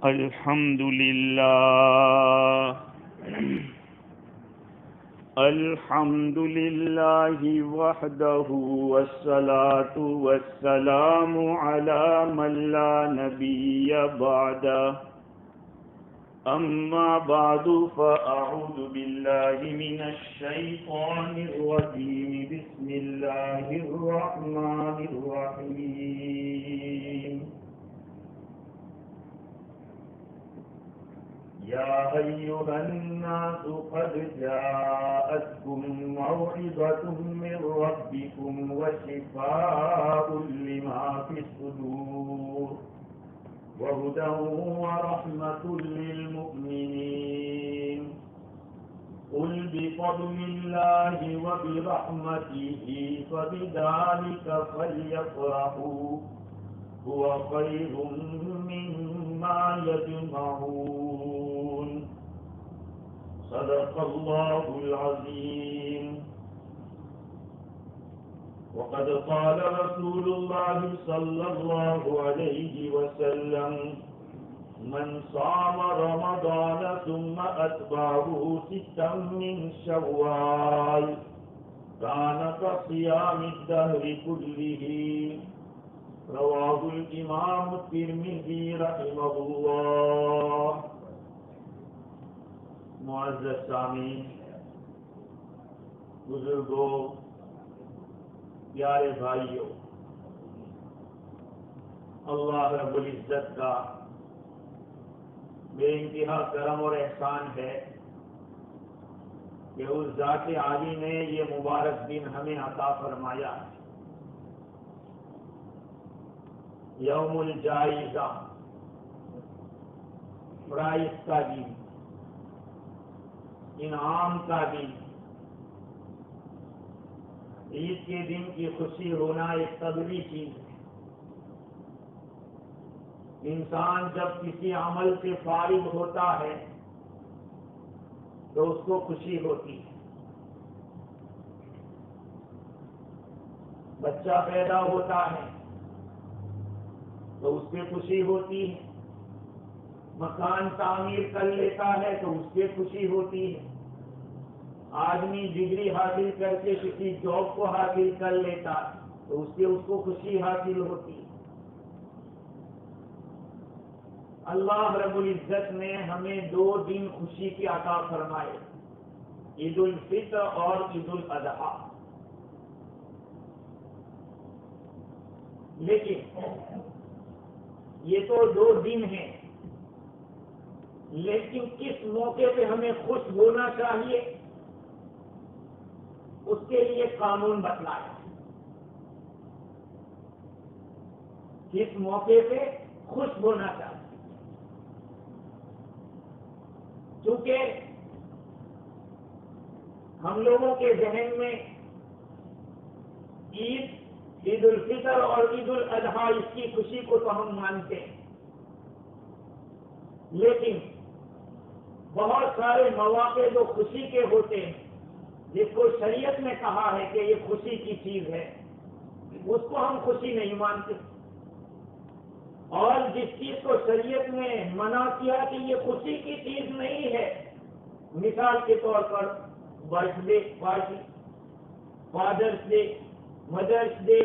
الحمد لله الحمد لله وحده والصلاة والسلام على من لا نبي بعده أما بعد فأعوذ بالله من الشيطان الرجيم بسم الله الرحمن الرحيم يا أيها الناس قد جاءتكم موعظة من ربكم وشفاء لما في الصدور وهدى ورحمة للمؤمنين قل بفضل الله وبرحمته فبذلك فليفرحوا هو خير مما يجمعون صدق الله العظيم وقد قال رسول الله صلى الله عليه وسلم من صام رمضان ثم أتبعه ستا من شوال كان كصيام الدهر كله رواه الإمام الترمذي رحمه الله. معزز سامعین، بزرگوں، پیارے بھائیوں، اللہ رب العزت کا بے انتہا کرم اور احسان ہے کہ اس ذات عالی نے یہ مبارک دن ہمیں عطا فرمایا ہے، یوم الجائزہ، پرائز کا دن، انعام کا دن، عید کے دن کی خوشی ہونا ایک طبیعی چیز ہے۔ انسان جب کسی عمل سے فارغ ہوتا ہے تو اس کو خوشی ہوتی ہے۔ بچہ پیدا ہوتا ہے تو اس سے خوشی ہوتی ہے، مکان تعمیر کر لیتا ہے تو اس سے خوشی ہوتی ہے، آدمی ڈگری حاصل کر کے کسی جاب کو حاصل کر لیتا تو اس سے اس کو خوشی حاصل ہوتی ہے۔ اللہ رب العزت نے ہمیں 2 دن خوشی کی عطا فرمائے، عید الفطر اور عید الاضحیٰ۔ لیکن یہ تو 2 دن ہیں، لیکن کس موقع پہ ہمیں خوش ہونا چاہیے اس کے لیے قانون بتلایا۔ کس موقع پہ خوش ہونا چاہیے، کیونکہ ہم لوگوں کے ذہن میں عید الفطر اور عید الاضحیٰ، اس کی خوشی کو تو ہم مانتے ہیں، لیکن بہت سارے مواقع جو خوشی کے ہوتے ہیں، جس کو شریعت نے کہا ہے کہ یہ خوشی کی چیز ہے، اس کو ہم خوشی نہیں مانتے، اور جس چیز کو شریعت نے منع کیا کہ یہ خوشی کی چیز نہیں ہے، مثال کے طور پر birthday party, father's day, mother's day,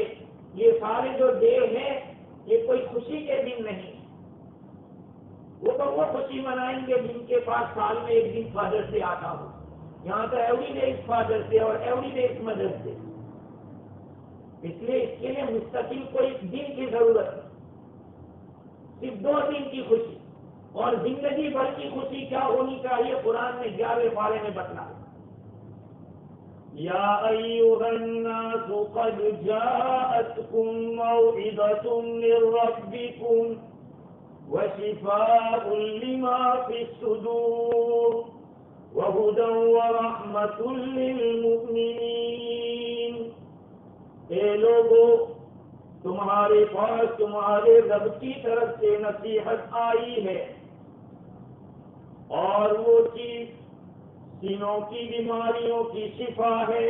یہ سارے جو ڈے ہیں یہ کوئی خوشی کے دن نہیں، وہ تو وہ خوشی منائیں گے جن کے پاس سال میں ایک دن فادرس ڈے آتا ہو۔ یہاں تو every day is father's day اور every day is mother's day, اس لیے اس کے لیے مستقل کوئی دن کی ضرورت ہے، صرف 2 دن کی خوشی، اور زندگی بھر کی خوشی کیا ہونی چاہیے قرآن نے 11ویں پارے میں بتلایا۔ یا ایھا الناس قد جاءتکم موعظۃ من ربکم وشفاء لما فی الصدور وہدی ورحمۃ للمؤمنین۔ اے لوگو، تمہارے پاس تمہارے رب کی طرف سے نصیحت آئی ہے، اور وہ چیز سینوں کی بیماریوں کی شفا ہے،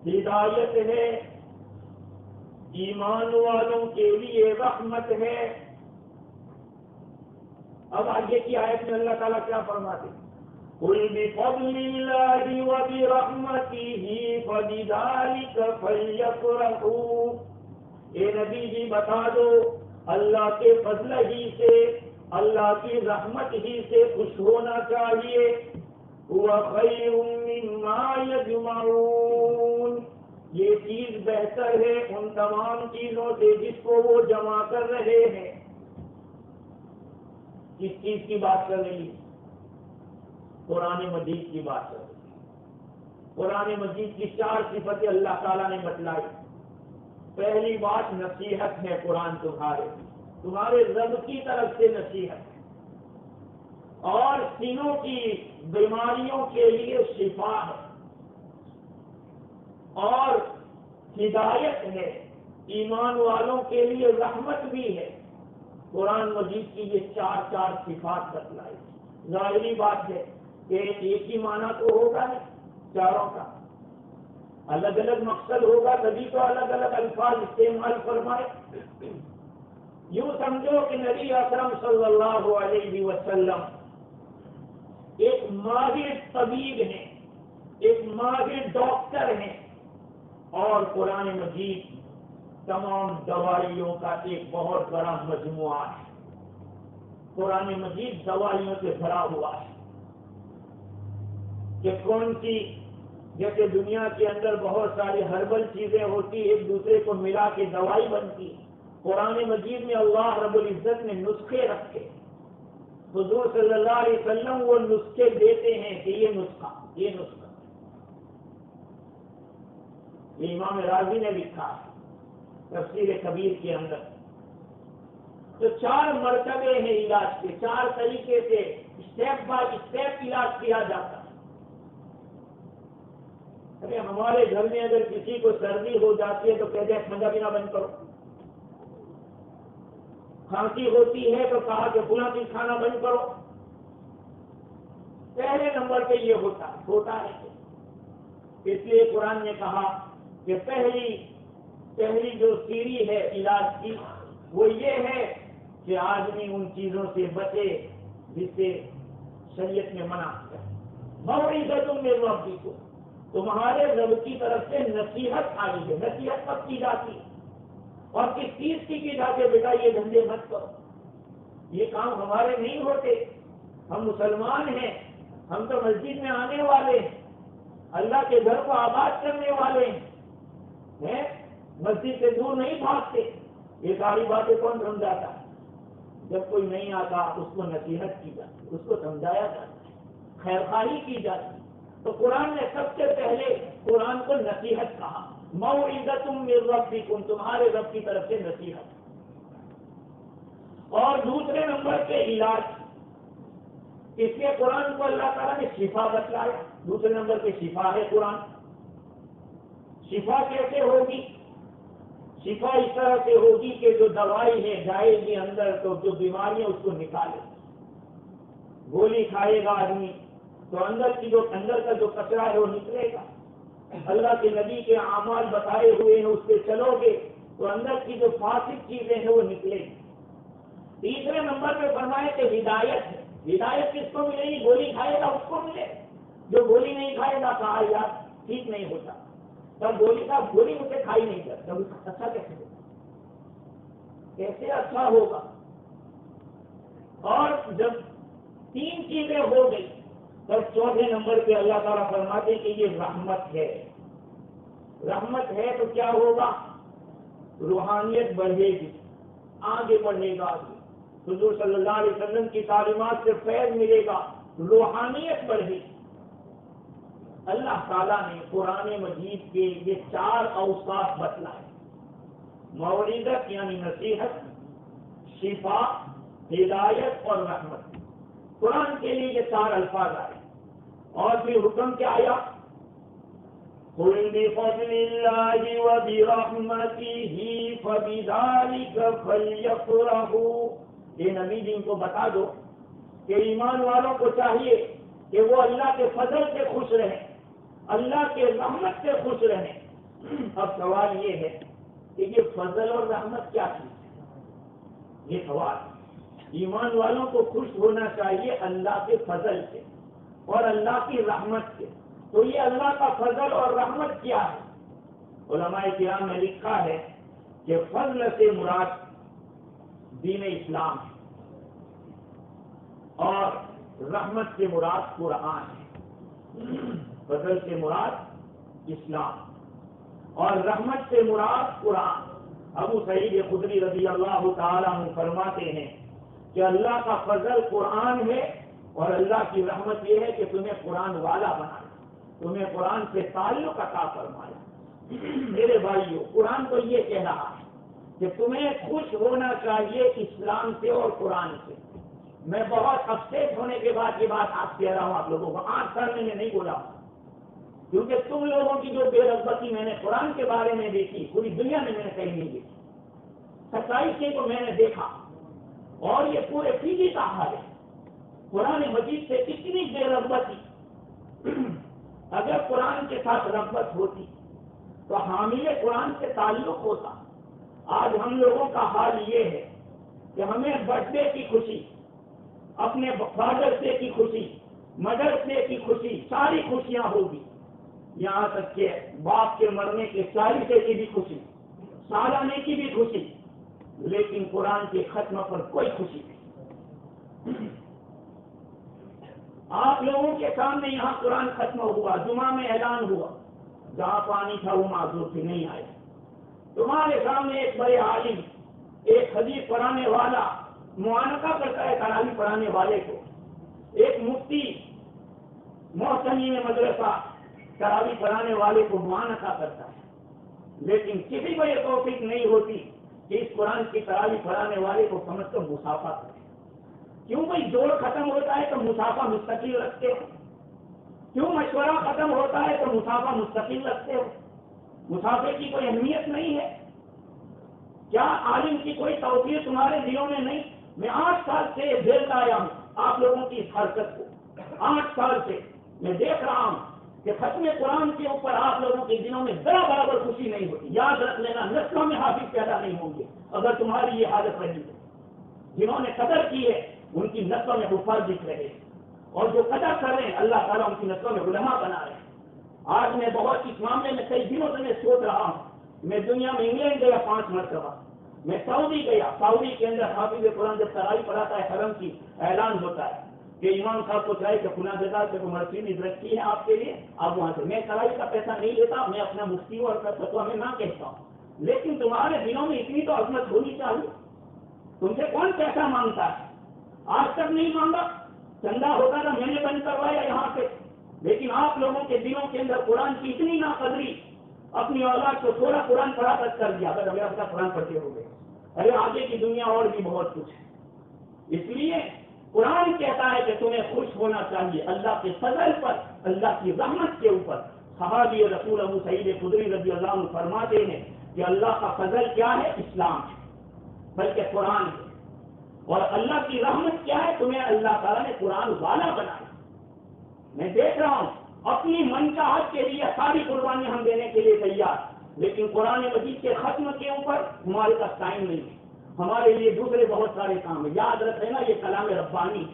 ہدایت ہے، ایمان والوں کے لیے رحمت ہے۔ اب آگے کی آیت میں اللہ تعالیٰ کیا فرماتے ہیں؟ قُلْ بِفَضْلِ اللَّهِ وَبِرَحْمَتِهِ فَبِذَلِكَ فَلْيَفْرَحُوا۔ اے نبی جی بتا دو، اللہ کے فضل ہی سے، اللہ کی رحمت ہی سے خوش ہونا چاہیے۔ هُوَ خَيْرٌ مِّمَّا يَجْمَعُونَ، یہ چیز بہتر ہے ان تمام چیزوں سے جس کو وہ جمع کر رہے ہیں۔ کس چیز کی بات کر رہی ہے؟ قرآن مجید کی بات کر رہی ہے۔ قرآن مجید کی 4 صفتیں اللہ تعالیٰ نے بتلائی۔ پہلی بات نصیحت ہے، قرآن تمہارے رب کی طرف سے نصیحت ہے، اور سینوں کی بیماریوں کے لیے شفا ہے، اور ہدایت ہے، ایمان والوں کے لیے رحمت بھی ہے۔ قرآن مجید کی یہ 4 صفات بتلائی۔ ظاہری بات ہے کہ ایک ہی معنی تو ہوگا نہیں، چاروں کا الگ الگ مقصد ہوگا، تبھی تو الگ الگ الفاظ استعمال فرمائے۔ یوں سمجھو کہ نبی اکرم صلی اللہ علیہ وسلم ایک ماہر طبیب ہیں، ایک ماہر ڈاکٹر ہیں، اور قرآن مجید تمام دوائیوں کا ایک بہت بڑا مجموعہ ہے۔ قرآن مجید دوائیوں سے بھرا ہوا ہے کہ کون سی، جیسے دنیا کے اندر بہت ساری ہربل چیزیں ہوتی، ایک دوسرے کو ملا کے دوائی بنتی، قرآن مجید میں اللہ رب العزت نے نسخے رکھے، حضور صلی اللہ علیہ وسلم وہ نسخے دیتے ہیں کہ یہ نسخہ یہ امام راضی نے لکھا ہے تفسیر کبیر کے اندر۔ تو 4 مرتبے ہیں علاج کے، 4 طریقے سے اسٹیپ بائی اسٹیپ علاج کیا جاتا ہے۔ ہمارے گھر میں اگر کسی کو سردی ہو جاتی ہے تو کہتے ہیں ٹھنڈا پینا بند کرو، کھانسی ہوتی ہے تو کہا کہ فلاں چیز کھانا بند کرو۔ پہلے نمبر پہ یہ ہوتا ہے، اس لیے قرآن نے کہا کہ پہلی جو سیڑھی ہے علاج کی وہ یہ ہے کہ آدمی ان چیزوں سے بچے جس سے شریعت نے منع کیا۔ موعظۃ من ربکم، تمہارے رب کی طرف سے نصیحت آئی ہے۔ نصیحت کب کی جاتی ہے اور کس چیز کی جاتی ہے؟ بیٹا یہ دھندے مت کرو، یہ کام ہمارے نہیں ہوتے، ہم مسلمان ہیں، ہم تو مسجد میں آنے والے ہیں، اللہ کے گھر کو آباد کرنے والے ہیں، مسجد سے دور نہیں بھاگتے۔ یہ ساری باتیں کون سمجھاتا ہے؟ جب کوئی نہیں آتا اس کو نصیحت کی جاتی، اس کو سمجھایا جاتا ہے، خیر خواہی کی جاتی۔ تو قرآن نے سب سے پہلے قرآن کو نصیحت کہا، موعظۃ من ربکم، تمہارے رب کی طرف سے نصیحت۔ اور دوسرے نمبر پہ علاج، اس لیے قرآن کو اللہ تعالیٰ نے شفا بتلایا۔ دوسرے نمبر پہ شفا ہے قرآن۔ شفا کیسے ہوگی؟ شفا اس طرح سے ہوگی کہ جو دوائی ہے جائے گی اندر تو جو بیماریاں اس کو نکالے۔ گولی کھائے گا آدمی تو اندر کا جو کچرا ہے وہ نکلے گا۔ اللہ کے نبی کے اعمال بتائے ہوئے ہیں، اس پہ چلو گے تو اندر کی جو فاسد چیزیں ہیں وہ نکلے گی۔ تیسرے نمبر پہ فرمائے کہ ہدایت ہے۔ ہدایت کس کو ملے گی؟ گولی کھائے گا اس کو ملے، جو گولی نہیں کھائے گا کہا یار ٹھیک نہیں ہوتا، تب گولی مجھے کھائی نہیں کرتا، اچھا کیسے اچھا ہوگا؟ اور جب 3 چیزیں ہو گئی تب چوتھے نمبر پہ اللہ تعالیٰ فرماتے کہ یہ رحمت ہے۔ رحمت ہے تو کیا ہوگا؟ روحانیت بڑھے گی، آگے بڑھے گا، حضور صلی اللہ علیہ وسلم کی تعلیمات سے فیض ملے گا، روحانیت بڑھے گی۔ اللہ تعالیٰ نے قرآن مجید کے یہ 4 اوصاف بتلائے، موعظت یعنی نصیحت، شفا، ہدایت اور رحمت۔ قرآن کے لیے یہ 4 الفاظ آئے، اور پھر حکم کیا آیا؟ قُلْ بِفَضْلِ اللَّهِ وَبِرَحْمَتِهِ فَبِذَلِكَ فَلْيَفْرَحُوا۔ یہ نبی جی کو بتا دو کہ ایمان والوں کو چاہیے کہ وہ اللہ کے فضل سے خوش رہیں، اللہ کے رحمت سے خوش رہیں۔ اب سوال یہ ہے کہ یہ فضل اور رحمت کیا چیز ہے؟ یہ سوال ایمان والوں کو خوش ہونا چاہیے اللہ کے فضل سے اور اللہ کی رحمت سے. تو یہ اللہ کا فضل اور رحمت کیا ہے؟ علماء کرام نے لکھا ہے کہ فضل سے مراد دین اسلام ہے اور رحمت سے مراد قرآن ہے. فضل سے مراد اسلام اور رحمت سے مراد قرآن. ابو سعید خدری رضی اللہ تعالیٰ عنہ فرماتے ہیں کہ اللہ کا فضل قرآن ہے اور اللہ کی رحمت یہ ہے کہ تمہیں قرآن والا بنایا، تمہیں قرآن سے تعلق عطا فرمایا. میرے بھائیو، قرآن تو یہ کہہ رہا ہے کہ تمہیں خوش ہونا چاہیے اسلام سے اور قرآن سے. میں بہت افسوس ہونے کے بعد یہ بات آپ کہہ رہا ہوں آپ لوگوں کو. 8 سال میں نہیں بولا ہوں، کیونکہ تم لوگوں کی جو بے رغبتی میں نے قرآن کے بارے میں دیکھی پوری دنیا میں نے کہیں نہیں دیکھی. 27 کو میں نے دیکھا اور یہ پورے فیجی کا حال ہے. قرآن مجید سے کتنی بے رغبتی. اگر قرآن کے ساتھ رغبت ہوتی تو حامل قرآن سے تعلق ہوتا. آج ہم لوگوں کا حال یہ ہے کہ ہمیں برتھ ڈے کی خوشی، اپنے فادرس ڈے کی خوشی، مدرس ڈے کی خوشی، ساری خوشیاں ہوگی. یہاں تک کہ باپ کے مرنے کے 40 کی بھی خوشی، سالانہ کی بھی خوشی، لیکن قرآن کے ختم پر کوئی خوشی نہیں. آپ لوگوں کے سامنے یہاں قرآن ختم ہوا، جمعہ میں اعلان ہوا، جہاں پانی تھا وہ معذور سے نہیں آئے. تمہارے سامنے ایک بڑے عالم، ایک حدیث پڑھانے والا معانقہ کرتا ہے تراویح پڑھانے والے کو. ایک مفتی محتمین مدرسہ تراویح پڑھانے والے کو معانقہ کرتا ہے. لیکن کسی کو یہ توفیق نہیں ہوتی کہ اس قرآن کی تراویح پڑھانے والے کو سمجھ کر مسافہ کرے. کیوں بھائی جوڑ ختم ہوتا ہے تو مسافہ مستقل رکھتے ہو؟ کیوں مشورہ ختم ہوتا ہے تو مسافہ مستقل رکھتے ہو؟ مسافے کی کوئی اہمیت نہیں ہے کیا؟ عالم کی کوئی توقیر تمہارے دلوں میں نہیں؟ میں 8 سال سے جھیلتا آیا ہوں آپ لوگوں کی اس حرکت کو. 8 سال سے میں دیکھ رہا ہوں کہ ختم قرآن کے اوپر آپ لوگوں کے دلوں میں ذرا برابر خوشی نہیں ہوتی. یاد رکھ لینا، نسلوں میں حافظ پیدا نہیں ہوں گے اگر تمہاری یہ حالت رہی ہے. جنہوں نے قدر کی ہے ان کی نسلوں میں حفاظ دکھ رہے ہیں، اور جو قدر کر رہے ہیں اللہ تعالیٰ ان کی نسلوں میں علماء بنا رہے ہیں. آج میں بہت اس معاملے میں کئی دنوں سے میں سوچ رہا ہوں. میں دنیا میں انگلینڈ گیا 5 مرتبہ، میں سعودی گیا. سعودی کے اندر حافظ قرآن جب تراویح پڑھاتا ہے حرم کی اعلان ہوتا ہے کہ امام صاحب کو چاہے کہ فلاں جگہ سے مرسیڈیز رکھی ہے آپ کے لیے، آپ وہاں سے. میں تراویح کا پیسہ نہیں لیتا، میں اپنا مفتی اور فتویٰ میں نہ کہتا ہوں، لیکن تمہارے دلوں میں اتنی تو عظمت ہونی چاہیے. تم سے کون پیسہ مانگتا ہے؟ آج تک نہیں مانگا. چندہ ہوتا تھا میں نے بند کروایا یہاں سے، لیکن آپ لوگوں کے دلوں کے اندر قرآن کی اتنی ناقدری، اپنی اولاد کو تھوڑا قرآن پڑھا تک کر دیا. اگر ابھی اپنا قرآن پڑھتے ہو گئے، ارے آگے کی دنیا اور بھی بہت کچھ ہے. اس لیے قرآن کہتا ہے کہ تمہیں خوش ہونا چاہیے اللہ کے فضل پر، اللہ کی رحمت کے اوپر. صحابی رسول ابو سعید خدری رضی اللہ عنہ فرماتے ہیں کہ اللہ کا فضل کیا ہے؟ اسلام ہے، بلکہ قرآن ہے. اور اللہ کی رحمت کیا ہے؟ تمہیں اللہ تعالیٰ نے قرآن والا بنایا. میں دیکھ رہا ہوں اپنی منشاہت کے لیے ساری قربانی ہم دینے کے لیے تیار، لیکن قرآن مجید کے ختم کے اوپر ہمارے پاس ٹائم نہیں ہے. ہمارے لیے دوسرے بہت سارے کام ہیں. یاد رکھے نا، یہ کلام ربانی،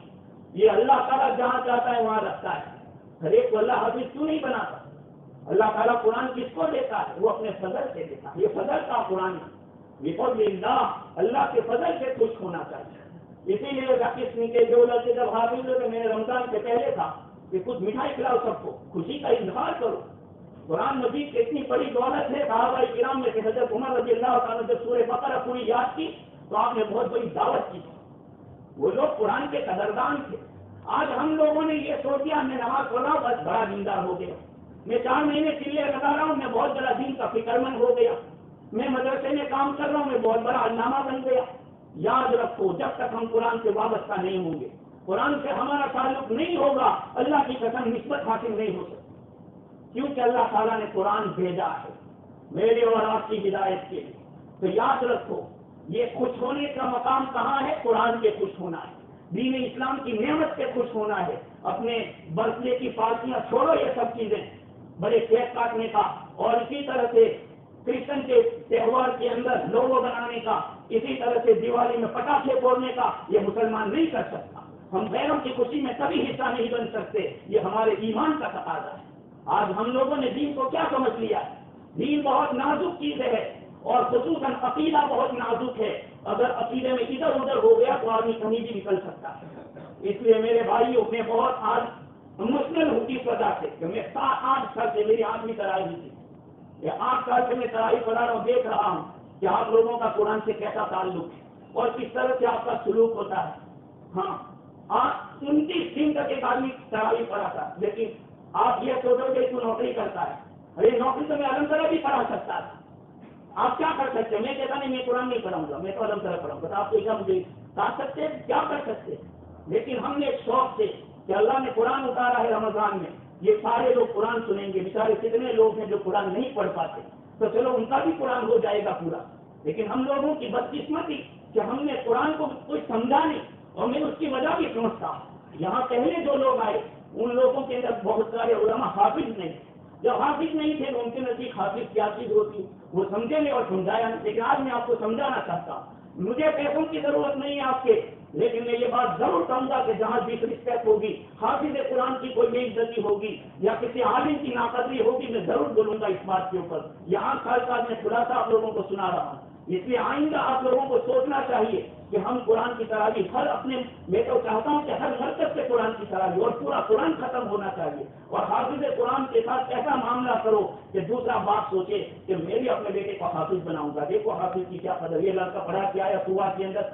یہ اللہ تعالیٰ جہاں چاہتا ہے وہاں رکھتا ہے. ہر ایک کو اللہ حافظ کیوں نہیں بناتا؟ اللہ تعالیٰ قرآن کس کو دیتا ہے؟ وہ اپنے فضل سے دیتا ہے. یہ فضل کا قرآن ہے. بفضل اللہ، اللہ کے فضل سے خوش ہونا چاہیے. اسی لیے قسم کے جو لڑکے جب حافظ ہوتے، میں نے رمضان سے پہلے تھا کہ کچھ مٹھائی کھلاؤ سب کو، خوشی کا اظہار کرو. قرآن مجید کی اتنی بڑی دولت ہے. صحابہ کرام میں سے حضرت عمر رضی اللہ تعالیٰ جب سورہ بقرہ پوری یاد کی تو آپ نے بہت بڑی دعوت کی. وہ لوگ قرآن کے قدردان تھے. آج ہم لوگوں نے یہ سوچ دیا میں نماز پڑھ رہا ہوں بس بڑا دیندار ہو گیا، میں 4 مہینے چلے لگا رہا ہوں میں بہت بڑا دین کا فکر مند ہو گیا، میں مدرسے میں کام کر رہا ہوں میں بہت بڑا علامہ بن گیا. یاد رکھو، جب تک ہم قرآن سے وابستہ نہیں ہوں گے، قرآن سے ہمارا تعلق نہیں ہوگا، اللہ کی قسم نسبت حاصل نہیں ہو سکتی. کیونکہ اللہ تعالیٰ نے قرآن بھیجا ہے میرے اور آپ کی ہدایت کے لیے. تو یاد رکھو، یہ خوش ہونے کا مقام کہاں ہے؟ قرآن کے خوش ہونا ہے، دین اسلام کی نعمت سے خوش ہونا ہے. اپنے برتھ ڈے کی پارٹیاں چھوڑو، یہ سب چیزیں، بڑے کیک کاٹنے کا اور اسی طرح سے کرسچن کے تہوار کے اندر لوگو بنانے کا، اسی طرح سے دیوالی میں پٹاخے پھوڑنے کا یہ مسلمان نہیں کر سکتا. ہم غیروں کی خوشی میں کبھی حصہ نہیں بن سکتے. یہ ہمارے ایمان کا تقاضا ہے. آج ہم لوگوں نے دین کو کیا سمجھ لیا ہے؟ دین بہت نازک چیز ہے اور خصوصاً عقیدہ بہت نازک ہے. اگر عقیدے میں ادھر ادھر ہو گیا تو آدمی کہیں بھی نکل سکتا ہے. اس لیے میرے بھائیوں میں بہت آج مشکل ہوتی اس وجہ سے کہ میں 7-8 سال سے میری آدمی ترائی تھی. یہ 8 سال سے میں ترائی پڑھا رہا ہوں, دیکھ رہا ہوں کہ آپ لوگوں کا قرآن سے کیسا تعلق ہے اور کس طرح سے آپ کا سلوک ہوتا ہے. ہاں, 29 دن تک ایک آدمی ترائی پڑھا تھا, لیکن آپ یہ سوچو کہ تو نوکری کرتا ہے. ارے نوکری تو میں علم طرح بھی پڑھا سکتا تھا. آپ کیا کر سکتے ہیں؟ میں کہتا نہیں میں قرآن نہیں پڑھاؤں گا, میں تو علم طرح پڑھاؤں گا. آپ کو کیا مجھے کہا سکتے ہیں کیا کر سکتے ہیں؟ لیکن ہم نے ایک شوق سے کہ اللہ نے قرآن اتارا ہے رمضان میں, یہ سارے لوگ قرآن سنیں گے. بیچارے کتنے لوگ ہیں جو قرآن نہیں پڑھ پاتے, تو چلو ان کا بھی قرآن ہو جائے گا پورا. لیکن ہم لوگوں کی بدقسمتی کہ ہم نے قرآن کو کوئی سمجھا نہیں, اور میں اس کی وجہ بھی سمجھتا ہوں. یہاں پہلے جو لوگ آئے ان لوگوں کے اندر بہت سارے علماء حافظ نہیں تھے. جب حافظ نہیں تھے تو ان کے نزدیک حافظ کیا چیز ہوتی وہ سمجھے نہیں اور سمجھایا نہیں. لیکن آج میں آپ کو سمجھانا چاہتا ہوں, مجھے پیسوں کی ضرورت نہیں ہے آپ کے, لیکن میں یہ بات ضرور کہوں گا کہ جہاں ڈس رسپیکٹ ہوگی, حافظ قرآن کی کوئی بے عزتی ہوگی یا کسی عالم کی ناقدری ہوگی, میں ضرور بولوں گا اس بات کے اوپر. یہاں سال سال میں خلاصہ آپ لوگوں کو سنا رہا ہوں. اس لیے آئندہ آپ لوگوں کو سوچنا چاہیے کہ ہم قرآن کی تراویح ہر اپنے, میں تو چاہتا ہوں کہ ہر مرکز سے قرآن کی تراویح اور پورا قرآن ختم ہونا چاہیے. اور حافظ قرآن کے ساتھ ایسا معاملہ کرو کہ دوسرا باپ سوچے کہ میں بھی اپنے بیٹے کو حافظ بناؤں گا. دیکھو حافظ کی کیا قدر, یہ لڑکا پڑھا کے آیا صبح کے اندر,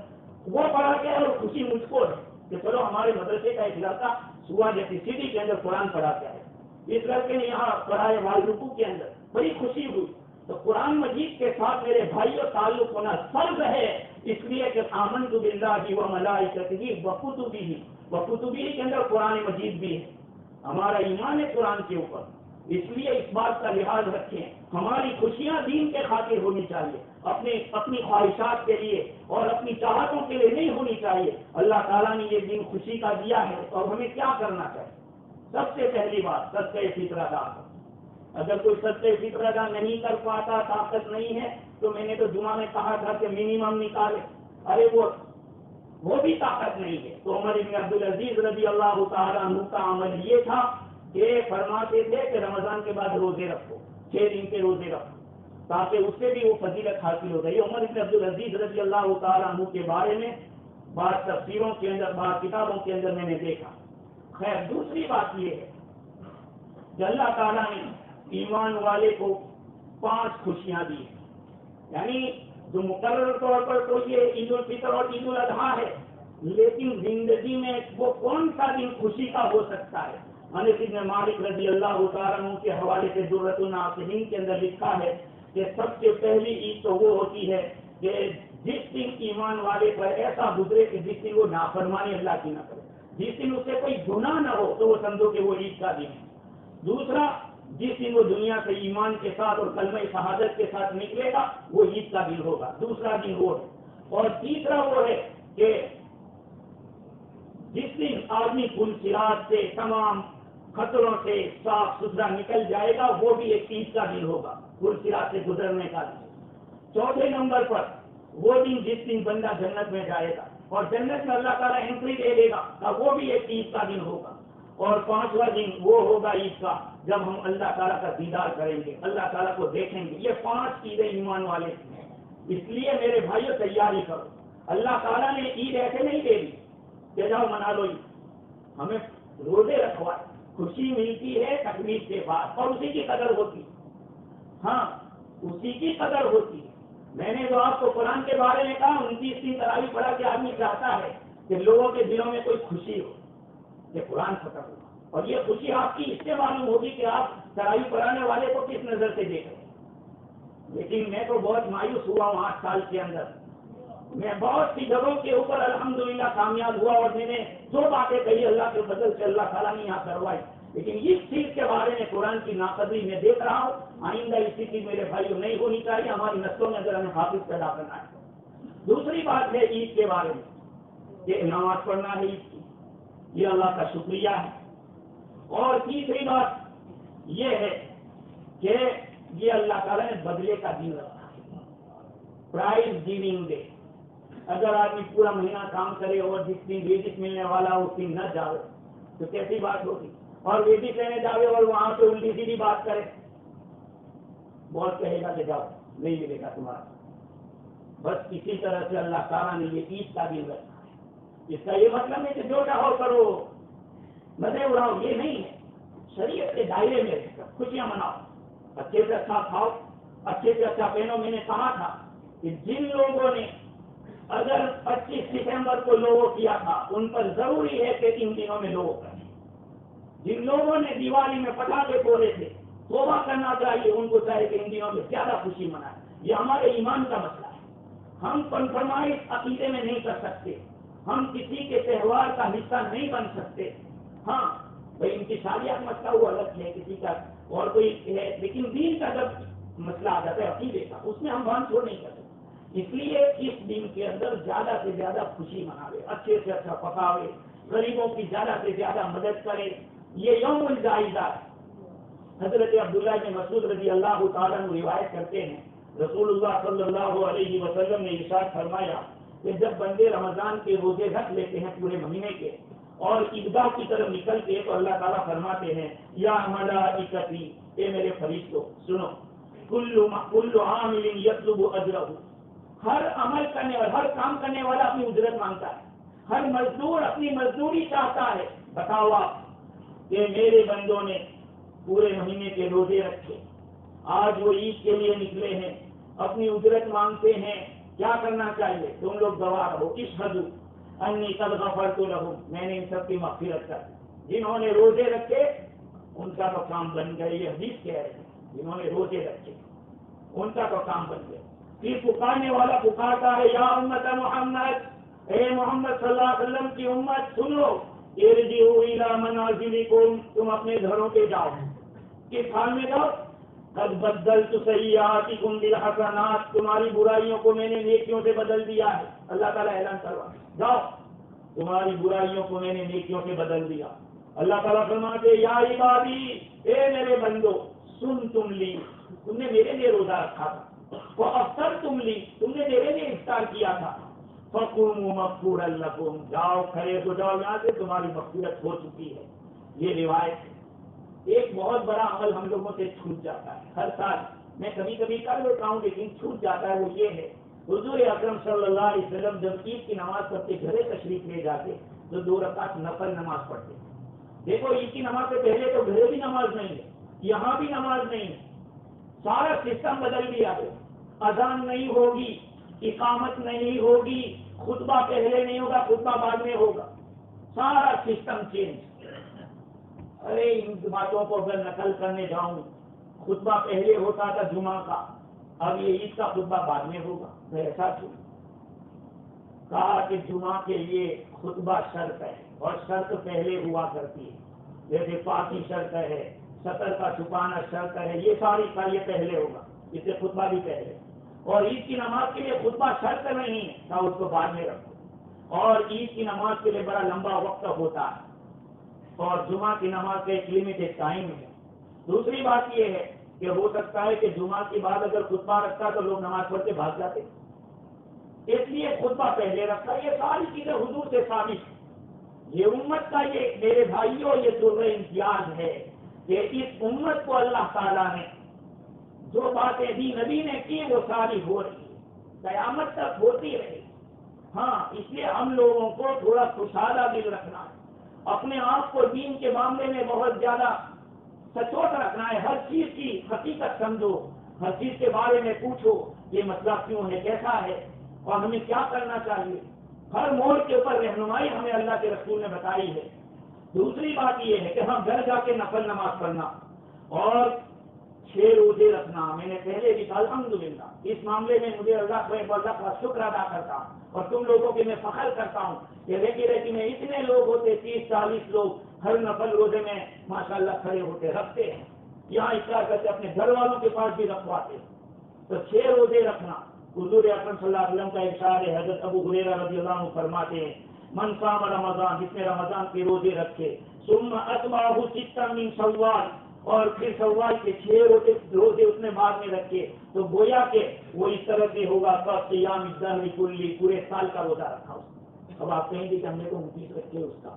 وہ پڑھا کے آیا اور خوشی مجھ کو ہے کہ چلو ہمارے مدرسے کا ایک لڑکا صبح جیسی سٹی کے اندر قرآن پڑھا کے آیا. اس لڑکے نے یہاں پڑھایا والرکوع کے اندر, بڑی خوشی ہوئی. تو قرآن مجید کے ساتھ میرے بھائیوں تعلق ہونا فرض ہے, اس لیے کہ آمنت باللہ و ملائکتہ و کتبہ کے اندر قرآن مجید بھی ہے. ہمارا ایمان ہے قرآن کے اوپر, اس لیے اس بات کا لحاظ رکھیں. ہماری خوشیاں دین کے خاطر ہونی چاہیے, اپنی خواہشات کے لیے اور اپنی چاہتوں کے لیے نہیں ہونی چاہیے. اللہ تعالیٰ نے یہ دن خوشی کا دیا ہے اور ہمیں کیا کرنا چاہیے؟ سب سے پہلی بات صدقہ فطرہ ادا. اگر کوئی صدقہ فطرہ ادا نہیں کر پاتا, طاقت نہیں ہے, تو میں نے تو جمعہ میں کہا تھا کہ منیمم نکالے. ارے وہ بھی طاقت نہیں ہے. تو عمر بن عبدالعزیز رضی اللہ تعالیٰ عنہ کا عمل یہ تھا کہ فرماتے تھے کہ رمضان کے بعد روزے رکھو, 6 دن کے روزے رکھو, تاکہ اس سے بھی وہ فضیلت حاصل ہو گئی. عمر بن عبدالعزیز رضی اللہ تعالیٰ عنہ کے بارے میں بعض تفسیروں کے اندر, بعض کتابوں کے اندر میں نے دیکھا. خیر, دوسری بات یہ ہے کہ اللہ تعالیٰ نے ایمان والے کو 5 خوشیاں دی ہیں. یعنی جو مقرر طور پر تو یہ عید الفطر اور عید الاضحیٰ ہے, لیکن زندگی میں وہ کون سا دن خوشی کا ہو سکتا ہے؟ انس بن مالک رضی اللہ تعالیٰ عنہ کے حوالے سے درۃ الناصحین کے اندر لکھا ہے کہ سب سے پہلی عید تو وہ ہوتی ہے کہ جس دن ایمان والے پر ایسا گزرے کہ جس دن وہ نافرمانی اللہ کی نہ کرے, جس دن اسے کوئی گناہ نہ ہو, تو وہ سمجھو کہ وہ عید کا دن ہے. دوسرا, جس دن وہ دنیا سے ایمان کے ساتھ اور کلمہ شہادت کے ساتھ نکلے گا وہ عید کا دن ہوگا, دوسرا دن وہ ہے. اور تیسرا وہ ہے کہ جس دن آدمی پل صراط سے تمام خطروں سے صاف ستھرا نکل جائے گا وہ بھی ایک عید کا دن ہوگا, پل صراط سے گزرنے کا دن. چوتھے نمبر پر وہ دن جس دن بندہ جنت میں جائے گا اور جنت میں اللہ تعالیٰ انٹری دے دے گا, وہ بھی ایک عید کا دن ہوگا. اور 5واں دن وہ ہوگا عید کا جب ہم اللہ تعالیٰ کا دیدار کریں گے, اللہ تعالیٰ کو دیکھیں گے. یہ 5 چیزیں ایمان والے ہیں. اس لیے میرے بھائیوں تیاری کرو. اللہ تعالیٰ نے عید ایسے نہیں دے دی کہ جاؤ منا لو عید. ہمیں روزے رکھوائے, خوشی ملتی ہے تکلیف کے بعد, اور اسی کی قدر ہوتی ہے. ہاں, اسی کی قدر ہوتی ہے. میں نے جو آپ کو قرآن کے بارے میں کہا, 29 دن تراویح پڑھا کے آدمی چاہتا ہے کہ لوگوں کے دلوں میں کوئی خوشی ہو کہ قرآن ختم ہوا, اور یہ خوشی آپ کی اس سے معلوم ہوگی کہ آپ تراویح پڑھانے والے کو کس نظر سے دیکھ رہے ہیں. لیکن میں تو بہت مایوس ہوا ہوں 8 سال کے اندر. میں بہت سی جگہوں کے اوپر الحمدللہ کامیاب ہوا, اور میں نے جو باتیں کہی اللہ کے فضل سے اللہ تعالیٰ نے یہاں کروائی. لیکن اس چیز کے بارے میں قرآن کی ناقدری میں دیکھ رہا ہوں. آئندہ اسی چیز میرے بھائیوں نہیں ہونی چاہیے. ہماری نسلوں میں اگر ہمیں حافظ پیدا کرنا ہے. دوسری بات ہے عید کے بارے میں کہ نماز پڑھنا ہے عید کی, یہ اللہ کا شکریہ ہے. اور تیسری بات یہ ہے کہ یہ اللہ تعالیٰ نے بدلے کا دن رکھا ہے, پرائز گیونگ ڈے. اگر آدمی پورا مہینہ کام کرے اور جس دن ویدک ملنے والا اس دن نہ جاوے تو کیسی بات ہوگی؟ اور ویدک لینے جاوے اور وہاں پہ الٹی سیدھی بات کرے، بہت کہے گا کہ جاؤ نہیں ملے گا تمہارا۔ بس اسی طرح سے اللہ تعالیٰ نے یہ عید کا دن رکھا ہے۔ اس کا یہ مطلب نہیں کہ جو چاہو کرو مزے اڑاؤ، یہ نہیں ہے۔ شریعت کے دائرے میں خوشیاں مناؤ، اچھے سے اچھا کھاؤ، اچھے سے اچھا پہنو۔ میں نے کہا تھا کہ جن لوگوں نے اگر 25 ستمبر کو لوگو کیا تھا ان پر ضروری ہے کہ ان دنوں میں لوگو کریں۔ جن لوگوں نے دیوالی میں پٹاخے پھوڑے تھے توبہ کرنا چاہیے، ان کو چاہیے کہ ان دنوں میں زیادہ خوشی منائیں۔ یہ ہمارے ایمان کا مسئلہ ہے۔ ہم کمپرومائز عقیدے میں نہیں کر سکتے، ہم کسی کے تہوار کا حصہ نہیں بن سکتے۔ ہاں بھائی ان کی شادیات مسئلہ وہ الگ ہے، کسی کا اور کوئی ہے، لیکن دین کا جب مسئلہ آ جاتا ہے عقیدے کا، اس میں ہم بات چھوڑ نہیں کرتے۔ اس لیے اس دن کے اندر زیادہ سے زیادہ خوشی مناوے، اچھے سے اچھا پکاوے، غریبوں کی زیادہ سے زیادہ مدد کرے۔ یہ یوم الجائزہ ہے۔ حضرت عبداللہ بن مسعود رضی اللہ تعالیٰ عنہ روایت کرتے ہیں، رسول اللہ صلی اللہ علیہ وسلم نے ارشاد فرمایا کہ جب بندے رمضان کے روزے رکھ لیتے ہیں پورے مہینے کے اور عیدگاہ کی طرف نکلتے ہیں تو اللہ تعالیٰ فرماتے ہیں یا ملائکتی، اے میرے فرشتوں سنو، کل عامل یطلب اجرہ، ہر عمل کرنے والا، ہر کام کرنے والا اپنی اجرت مانگتا ہے، ہر مزدور اپنی مزدوری چاہتا ہے۔ بتاؤ آپ کہ میرے بندوں نے پورے مہینے کے روزے رکھے، آج وہ عید کے لیے نکلے ہیں، اپنی اجرت مانگتے ہیں، کیا کرنا چاہیے؟ تم لوگ گواہ رہو، اشہدوا انی قد غفرت لہم، میں نے ان سب کی مغفرت کر دی۔ جنہوں نے روزے رکھے ان کا تو کام بن گئے، یہ حدیث کہہ رہے ہیں، جنہوں نے روزے رکھے ان کا تو کام بن گیا۔ پھر پکارنے والا پکارتا ہے یا امت محمد، اے محمد صلی اللہ علیہ وسلم کی امت سنو، ارجعوا الی منازلکم، تم اپنے گھروں پہ جاؤ۔ کس حال میں جاؤ؟ قد بدلت سیئاتکم بالحسنات، تمہاری برائیوں کو میں نے نیکیوں سے بدل دیا ہے۔ اللہ تعالیٰ اعلان کروا، جاؤ تمہاری برائیوں کو میں نے نیکیوں سے بدل دیا۔ اللہ تعالیٰ فرماتے یا عبادی، اے میرے بندو، سن تم لی، تم نے میرے لیے روزہ رکھا تھا، وافطر تم لی، تم نے میرے لیے افطار کیا تھا، فقوموا مغفورا لکم، جاؤ کھڑے ہو جاؤ یہاں سے، تمہاری مغفرت ہو چکی ہے۔ یہ روایت ہے۔ ایک بہت بڑا عمل ہم لوگوں سے چھوٹ جاتا ہے، ہر سال میں کبھی کبھی کر لیتا ہوں لیکن چھوٹ جاتا ہے، وہ یہ ہے حضور اکرم صلی اللہ علیہ وسلم جب عید کی نماز پڑھتے گھرے تشریف لے جاتے تو 2 رکعت نفل نماز پڑھتے۔ دیکھو عید کی نماز سے پہلے تو گھرے بھی نماز نہیں ہے، یہاں بھی نماز نہیں ہے، سارا سسٹم بدل دیا ہے۔ اذان نہیں ہوگی، اقامت نہیں ہوگی، خطبہ پہلے نہیں ہوگا، خطبہ بعد میں ہوگا، سارا سسٹم چینج۔ ارے ان باتوں کو اگر نقل کرنے جاؤں، خطبہ پہلے ہوتا تھا جمعہ کا، اب یہ عید کا خطبہ بعد میں ہوگا، ایسا کیوں؟ کہا کہ جمعہ کے لیے خطبہ شرط ہے اور شرط پہلے ہوا کرتی ہے، جیسے پاکی شرط ہے، سطر کا چھپانا شرط ہے، یہ ساری کا یہ پہلے ہوگا، اس سے خطبہ بھی پہلے۔ اور عید کی نماز کے لیے خطبہ شرط نہیں ہے، نہ اس کو بعد میں رکھو، اور عید کی نماز کے لیے بڑا لمبا وقت ہوتا ہے اور جمعہ کی نماز کا ایک لمیٹڈ ٹائم ہے۔ دوسری بات یہ ہے کہ ہو سکتا ہے کہ جمعہ کے بعد اگر خطبہ رکھتا تو لوگ نماز پڑھ کے بھاگ جاتے، اس لیے خطبہ پہلے رکھتا۔ یہ ساری چیزیں حضور سے ثابت ہیں۔ یہ امت کا یہ میرے بھائیوں یہ ضرور امتیاز ہے کہ اس امت کو اللہ تعالیٰ نے جو باتیں دی نبی نے کی وہ ساری ہو رہی ہے، قیامت تک ہوتی رہے۔ ہاں اس لیے ہم لوگوں کو تھوڑا خوشحالہ دل رکھنا ہے، اپنے آپ کو دین کے معاملے میں بہت زیادہ سچوٹ رکھنا ہے، ہر چیز کی حقیقت سمجھو، ہر چیز کے بارے میں پوچھو یہ مسئلہ کیوں ہے، کیسا ہے اور ہمیں کیا کرنا چاہیے۔ ہر موڑ کے اوپر رہنمائی ہمیں اللہ کے رسول نے بتائی ہے۔ دوسری بات یہ ہے کہ ہم گھر جا کے نفل نماز پڑھنا اور 6 روزے رکھنا۔ میں نے پہلے بھی کہا الحمدللہ اس معاملے میں مجھے اللہ کا شکر ادا کرتا ہوں اور تم لوگوں کے میں فخر کرتا ہوں کہ رہتی میں اتنے لوگ ہوتے 30-40 لوگ ہر نفل روزے میں ماشاءاللہ کھڑے ہوتے رکھتے ہیں، یہاں اشارہ کرتے اپنے گھر والوں کے پاس بھی رکھواتے۔ تو 6 روزے رکھنا حضور اکرم صلی اللہ علیہ وسلم کا ارشاد ہے۔ حضرت ابو ہریرہ رضی اللہ عنہ فرماتے ہیں من صام رمضان، جس نے رمضان کے روزے رکھے، ثم اتبعہ ستا من شوال، اور پھر شوال کے 6 روزے اس نے بعد میں رکھے تو گویا کہ وہ اس طرح سے ہوگا صیام الدہر کلی، پورے سال کا روزہ رکھا اس نے۔ اب آپ کہیں گے کہ ہم نے تو 29 رکھے اس کا،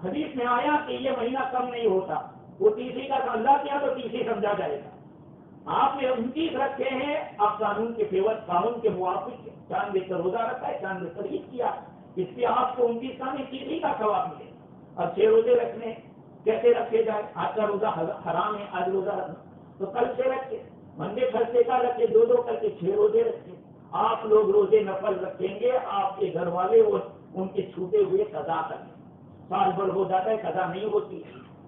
حدیث میں آیا کہ یہ مہینہ کم نہیں ہوتا، وہ 30 کا تو اللہ کیا تو 30 سمجھا جائے گا۔ آپ نے 29 رکھے ہیں، آپ قانون کے فیور، قانون کے موافق چاند دیکھ کر روزہ رکھا ہے، چاند دیکھ کر عید کیا، اس لیے آپ کو 29 کا نہیں 30 کا ثواب ملے۔ اب 6 روزے رکھنے کیسے رکھے جائے؟ آج کا روزہ حرام ہے، آج روزہ رکھنا تو کل سے رکھے، منڈے خرچے کا رکھے، 2 کر کے 6 روزے رکھے۔ آپ لوگ روزے نفل رکھیں گے، آپ کے گھر والے ان کے چھوٹے ہوئے قضا کریں۔ سال بھر ہو جاتا ہے، قضا نہیں ہوتی،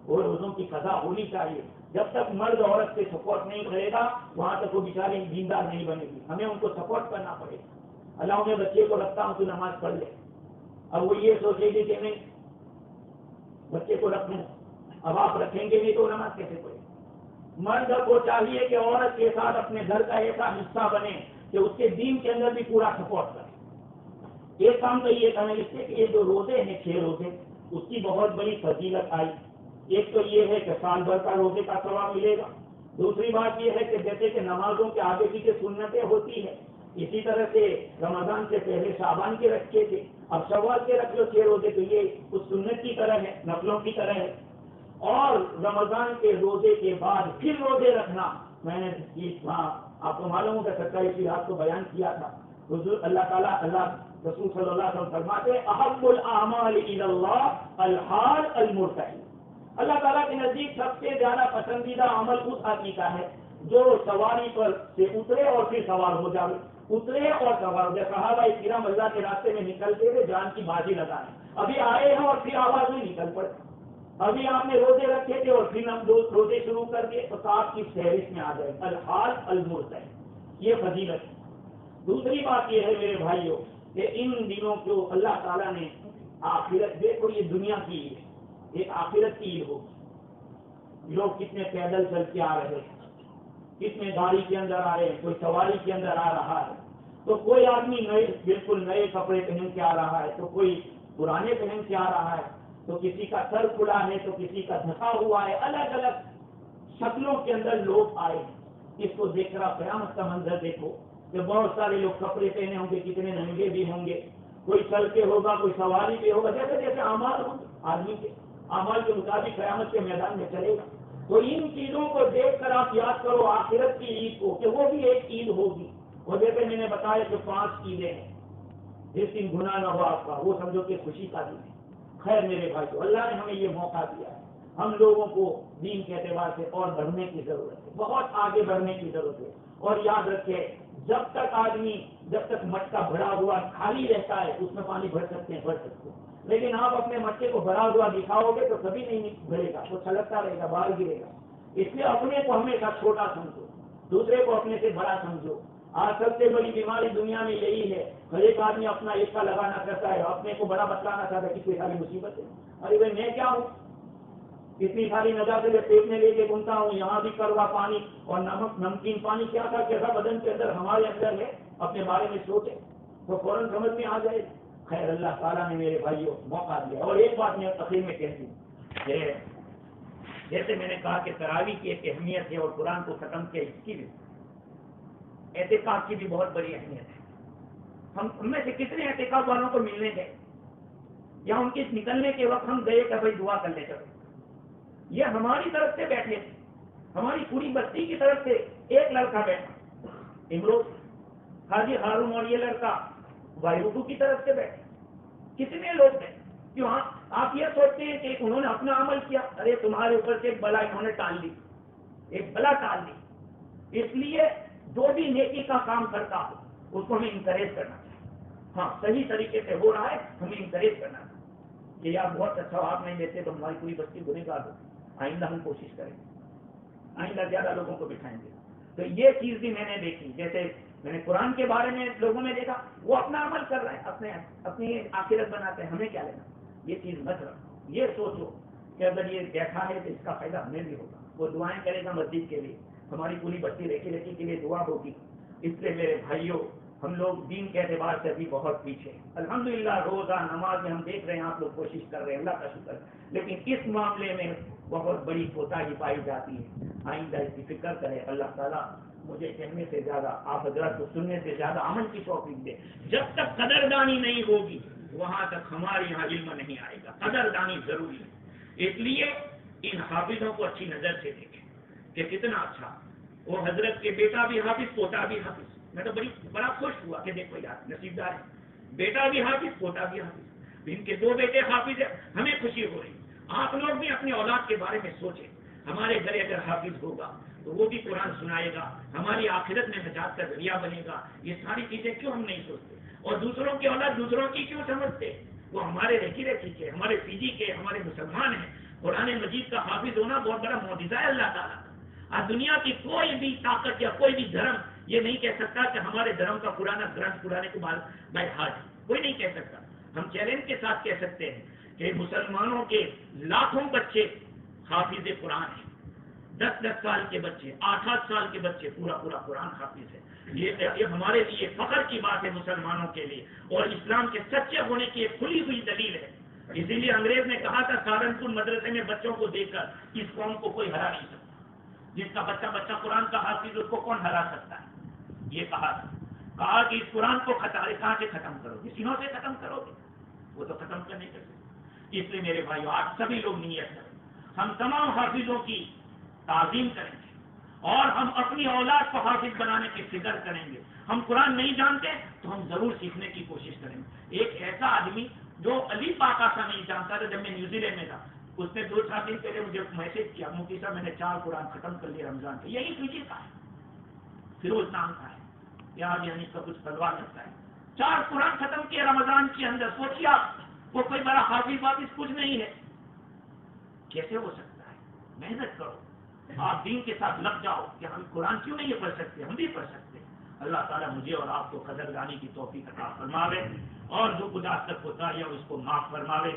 وہ روزوں کی قضا ہونی چاہیے۔ جب تک مرد عورت سے سپورٹ نہیں کرے گا وہاں تک وہ بیچاری دیندار نہیں بنے گی، ہمیں ان کو سپورٹ کرنا پڑے گا۔ اللہ میں بچے کو رکھتا ہوں تو نماز پڑھ لے، اب وہ یہ سوچے گی کہ نہیں بچے کو رکھوں، اب آپ رکھیں گے نہیں تو نماز کیسے پڑھے؟ مرد کو چاہیے کہ عورت کے ساتھ اپنے گھر کا ایسا حصہ بنے کہ اس کے دین کے اندر بھی پورا سپورٹ کرے۔ ایک کام تو یہ کرنا اس سے کہ یہ جو روزے ہیں 6 روزے اس کی بہت بڑی فضیلت آئی۔ ایک تو یہ ہے کہ سال بھر کا روزے کا ثواب ملے گا، دوسری بات یہ ہے کہ جیسے کہ نمازوں کے آگے پیچھے سنتیں ہوتی ہیں، اسی طرح سے رمضان سے پہلے شعبان کے رکھے تھے، اب شوال کے رکھ لو 6 روزے، تو یہ اس سنت کی طرح ہے، نفلوں کی طرح ہے۔ اور رمضان کے روزے کے بعد پھر روزے رکھنا، میں نے آپ کو معلوم ہوگا 27 رات کو بیان کیا تھا، حضور اللہ تعالیٰ رسول صلی اللہ علیہ وسلم فرماتے ہیں احب الاعمال الی اللہ الحال المرتحل، اللہ تعالیٰ کے نزدیک سب سے زیادہ پسندیدہ عمل اس آدمی کا ہے جو سواری پر سے اترے اور پھر سوار ہو جائے، اترے اور سوار ہو جائے۔ صحابہ کرام اللہ کے راستے میں نکلتے تھے جان کی بازی لگانے، ابھی آئے ہیں اور پھر آواز میں نکل پڑے، ابھی آپ نے روزے رکھے تھے اور پھر ہم روزے شروع کر دیے تو آپ کی فہرست میں آ جائے الحال المرتحل، یہ فضیلت ہے۔ دوسری بات یہ ہے میرے بھائیوں کہ ان دنوں کو اللہ تعالیٰ نے آخرت، دیکھو یہ دنیا کی عید ہے، ایک آخرت کی عید ہوگی، لوگ کتنے پیدل چل کے آ رہے ہیں، کتنے گاڑی کے اندر آ رہے ہیں، کوئی سواری کے اندر آ رہا ہے، تو کوئی آدمی بالکل نئے کپڑے پہن کے آ رہا ہے، تو کوئی پرانے پہن کے آ رہا ہے، تو کسی کا سر کھلا ہے تو کسی کا دھسا ہوا ہے، الگ الگ شکلوں کے اندر لوگ آئے ہیں۔ اس کو دیکھ کر قیامت کا منظر دیکھو کہ بہت سارے لوگ کپڑے پہنے ہوں گے، کتنے ننگے بھی ہوں گے، کوئی چل کے ہوگا، کوئی سواری پہ ہوگا، جیسے جیسے اعمال ہوں گے آدمی کے اعمال کے مطابق قیامت کے میدان میں چلے گا۔ تو ان چیزوں کو دیکھ کر آپ یاد کرو آخرت کی عید کو کہ وہ بھی ایک عید ہوگی، اور جیسے میں نے بتایا کہ 5 عیدیں ہیں، جس دن گناہ نہ ہو آپ کا وہ سمجھو کہ خوشی کا دن ہے۔ خیر میرے بھائیو، اللہ نے ہمیں یہ موقع دیا ہے، ہم لوگوں کو دین کے اعتبار سے اور بڑھنے کی ضرورت ہے، بہت آگے بڑھنے کی ضرورت ہے۔ اور یاد رکھے جب تک مٹکا بھرا ہوا خالی رہتا ہے اس میں پانی بھر سکتے ہیں، لیکن آپ اپنے مٹکے کو بھرا ہوا دکھاؤ گے تو کبھی نہیں بھرے گا، وہ چھلکتا رہے گا، باہر گرے گا۔ اس لیے اپنے کو ہمیشہ چھوٹا سمجھو، دوسرے کو اپنے سے بڑا سمجھو۔ آج سب سے بڑی بیماری دنیا میں یہی ہے، ہر ایک آدمی اپنا حصہ لگانا چاہتا ہے، اپنے کو بڑا بتلانا چاہتا ہے، کتنی ساری مصیبت ہے، ارے بھائی میں کیا ہوں، اتنی ساری نجاستیں پیٹ میں لے کے گھومتا ہوں، یہاں بھی کڑوا پانی اور نمکین پانی کیا تھا کیسا بدن کے اندر ہمارے اندر ہے، اپنے بارے میں سوچے تو فوراً سمجھ میں آ جائے۔ خیر اللہ تعالیٰ نے میرے بھائیوں موقع دیا۔ اور ایک بات میں اخیر میں کہتی ہوں کہ جیسے میں نے کہا کہ تراویح کی ایک اہمیت ہے اور قرآن کو ختم کیا اس کی بھی، اعتکاف کی بھی بہت بڑی اہمیت ہے۔ ہم میں سے کتنے اعتکاف والوں کو ملنے گئے یا ان کے نکلنے کے وقت ہم گئے کہ بھائی دعا کر لے چلو، یہ ہماری طرف سے بیٹھے تھے، ہماری پوری بستی کی طرف سے ایک لڑکا بیٹھا امروز حاجی ہارون، اور یہ لڑکا وائرو کی طرف سے بیٹھے، کتنے لوگ ہیں۔ کیوں آپ یہ سوچتے ہیں کہ انہوں نے اپنا عمل کیا، ارے تمہارے اوپر سے ایک بلا انہوں نے ٹال لی، ایک بلا ٹال دی۔ اس لیے جو بھی نیکی کا کام کرتا ہو اس کو ہمیں انکریج کرنا چاہیے، ہاں صحیح طریقے سے ہو رہا ہے ہمیں انکریج کرنا چاہیے کہ یار بہت اچھا آپ نہیں دیتے تو ہماری پوری بستی گنہگار ہو، آئندہ ہم کوشش کریں گے، آئندہ زیادہ لوگوں کو بٹھائیں گے۔ تو یہ چیز بھی میں نے دیکھی، جیسے میں نے قرآن کے بارے میں لوگوں میں دیکھا وہ اپنا عمل کر رہے ہیں، اپنی آخرت بناتے ہیں، ہمیں کیا لینا، یہ چیز مت رکھو، یہ سوچو کہ اگر یہ بیٹھا ہے تو اس کا فائدہ ہمیں بھی ہوگا، وہ دعائیں کرے گا مسجد کے لیے، ہماری پوری بستی ریکی ریکی کے لیے دعا ہوگی۔ اس لیے میرے بھائیوں ہم لوگ دین کے اعتبار سے بھی بہت پیچھے. الحمدللہ روزہ نماز میں ہم دیکھ رہے ہیں آپ لوگ کوشش کر رہے ہیں, اللہ کا شکر, لیکن اس معاملے میں بہت بڑی کوتاہی پائی جاتی ہے. آئندہ اس کی فکر کریں. اللہ تعالیٰ مجھے کہنے سے زیادہ, آپ حضرات کو سننے سے زیادہ عمل کی توفیق دے. جب تک قدردانی نہیں ہوگی وہاں تک ہمارے یہاں علم نہیں آئے گا. قدردانی ضروری ہے. اس لیے ان حافظوں کو اچھی نظر سے دیکھیں کہ کتنا اچھا, وہ حضرت کے بیٹا بھی حافظ, پوتا بھی حافظ. میں تو بڑا خوش ہوا کہ دیکھو یار نصیبدار ہے, بیٹا بھی حافظ, پوتا بھی حافظ. ان کے 2 بیٹے حافظ ہیں, ہمیں خوشی ہو رہی. آپ لوگ بھی اپنی اولاد کے بارے میں سوچیں. ہمارے گھر اگر حافظ ہوگا تو وہ بھی قرآن سنائے گا, ہماری آخرت میں نجات کا ذریعہ بنے گا. یہ ساری چیزیں کیوں ہم نہیں سوچتے؟ اور دوسروں کی اولاد دوسروں کی کیوں سمجھتے؟ وہ ہمارے رہتی کے, ہمارے فیجی کے, ہمارے مسلمان ہیں. قرآن مجید کا حافظ ہونا بہت بڑا معجزہ ہے اللہ تعالیٰ کا. آج دنیا کی کوئی بھی طاقت یا کوئی بھی دھرم یہ نہیں کہہ سکتا کہ ہمارے دھرم کا پرانا گرنتھ پرانے کو بائی ہارٹ, کوئی نہیں کہہ سکتا. ہم چیلنج کے ساتھ کہہ سکتے ہیں کہ مسلمانوں کے لاکھوں بچے حافظ قرآن ہیں. 10 سال کے بچے, 8 سال کے بچے پورا قرآن حافظ ہے. یہ ہمارے لیے فخر کی بات ہے مسلمانوں کے لیے, اور اسلام کے سچے ہونے کی ایک کھلی ہوئی دلیل ہے. اسی لیے انگریز نے کہا تھا سہارنپور مدرسے میں بچوں کو دیکھ کر اس قوم کو کوئی ہرا نہیں سکتا. جس کا بچہ قرآن کا حافظ اس کو کون ہرا سکتا ہے, یہ کہا کہ اس قرآن کو کہاں سے ختم کرو گے؟ سینوں سے ختم کرو گے؟ وہ تو ختم کرنے کر سکتے. اس لیے میرے بھائیو آپ سبھی لوگ نیت کریں, ہم تمام حافظوں کی تعظیم کریں گے اور ہم اپنی اولاد کو حافظ بنانے کی فکر کریں گے. ہم قرآن نہیں جانتے تو ہم ضرور سیکھنے کی کوشش کریں گے. ایک ایسا آدمی جو علی پاک آسا نہیں جانتا تھا, جب میں نیوزی لینڈ میں تھا, اس نے 2-4 دن پہلے مجھے میسج کیا, مفتی صاحب میں نے 4 قرآن ختم کر لیے رمضان کے. یہی فیجی کا ہے, فیروز نام کا ہے, یاد یعنی اس کا کچھ تلوار لگتا ہے. 4 قرآن ختم کیے رمضان کے اندر. سوچیے آپ, وہ کوئی بڑا حافظ وافظ کچھ نہیں ہے. کیسے ہو سکتا ہے؟ محنت کرو, آپ دین کے ساتھ لگ جاؤ کہ ہم قرآن کیوں نہیں پڑھ سکتے, ہم بھی پڑھ سکتے. اللہ تعالیٰ مجھے اور آپ کو قدردانی کی توفیق عطا فرماوے, اور جو خدا تک ہوتا ہے اس کو معاف فرماوے.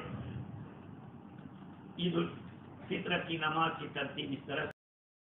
عید الفطر کی نماز کی ترتیب اس طرح